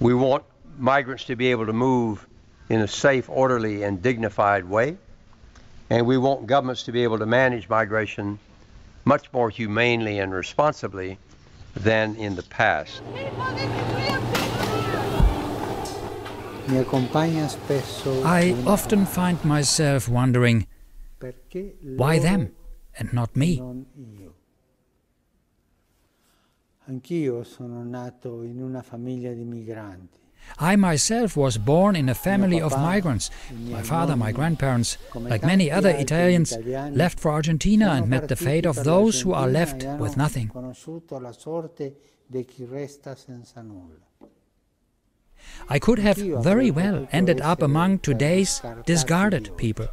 We want migrants to be able to move in a safe, orderly, and dignified way. And we want governments to be able to manage migration much more humanely and responsibly than in the past. I often find myself wondering, why them and not me? I myself was born in a family of migrants. My father, my grandparents, like many other Italians, left for Argentina and met the fate of those who are left with nothing. I could have very well ended up among today's discarded people.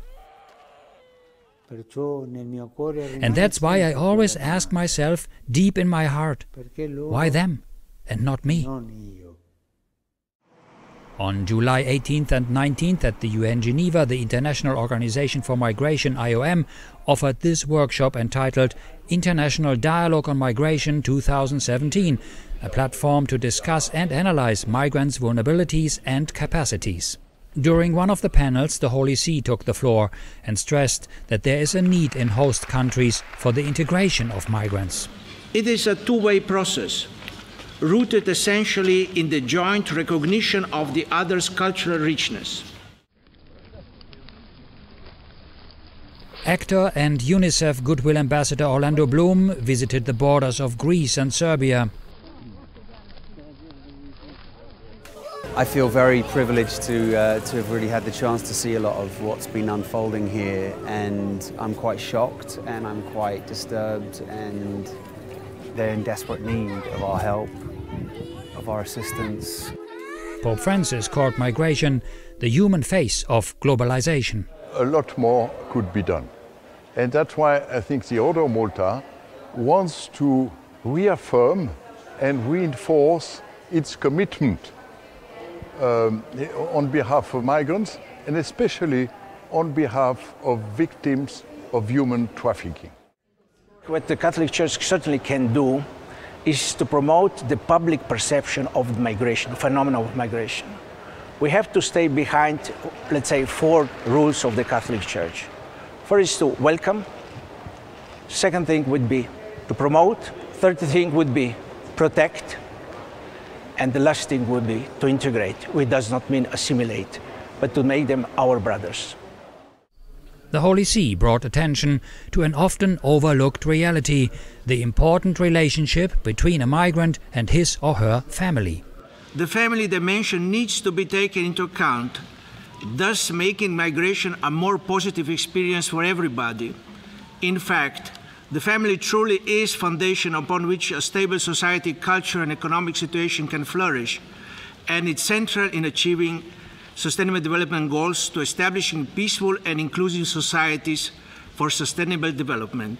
And that's why I always ask myself deep in my heart, why them and not me? On July 18th and 19th at the UN Geneva, the International Organization for Migration IOM offered this workshop entitled International Dialogue on Migration 2017, a platform to discuss and analyze migrants' vulnerabilities and capacities. During one of the panels, the Holy See took the floor and stressed that there is a need in host countries for the integration of migrants. It is a two-way process, rooted essentially in the joint recognition of the other's cultural richness. Actor and UNICEF Goodwill Ambassador Orlando Bloom visited the borders of Greece and Serbia. I feel very privileged to have really had the chance to see a lot of what's been unfolding here, and I'm quite shocked and I'm quite disturbed, and they're in desperate need of our help, of our assistance. Pope Francis called migration the human face of globalization. A lot more could be done. And that's why I think the Order of Malta wants to reaffirm and reinforce its commitment on behalf of migrants, and especially on behalf of victims of human trafficking. What the Catholic Church certainly can do is to promote the public perception of migration, the phenomenon of migration. We have to stay behind, let's say, 4 rules of the Catholic Church. First is to welcome. Second thing would be to promote. Third thing would be protect. And the last thing would be to integrate, which does not mean assimilate, but to make them our brothers. The Holy See brought attention to an often overlooked reality, the important relationship between a migrant and his or her family. The family dimension needs to be taken into account, thus making migration a more positive experience for everybody. In fact, the family truly is the foundation upon which a stable society, culture, and economic situation can flourish, and it's central in achieving Sustainable Development Goals to establishing peaceful and inclusive societies for sustainable development.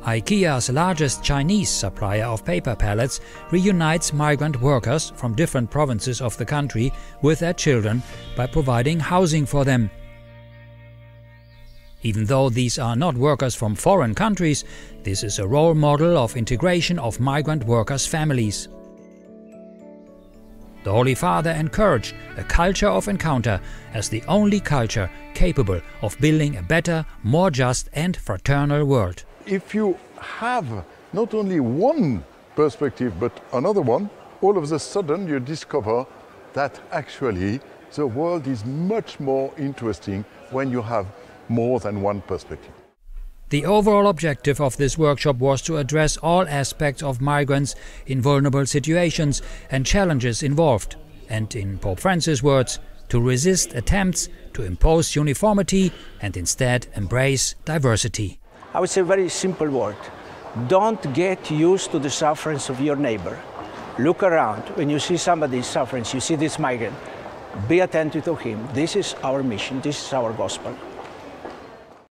IKEA's largest Chinese supplier of paper pallets reunites migrant workers from different provinces of the country with their children by providing housing for them. Even though these are not workers from foreign countries, this is a role model of integration of migrant workers' families. The Holy Father encouraged a culture of encounter as the only culture capable of building a better, more just and fraternal world. If you have not only one perspective but another one, all of a sudden you discover that actually the world is much more interesting when you have more than one perspective. The overall objective of this workshop was to address all aspects of migrants in vulnerable situations and challenges involved, and in Pope Francis' words, to resist attempts to impose uniformity and instead embrace diversity. I would say a very simple word. Don't get used to the sufferings of your neighbor. Look around. When you see somebody suffering, you see this migrant, be attentive to him. This is our mission. This is our gospel.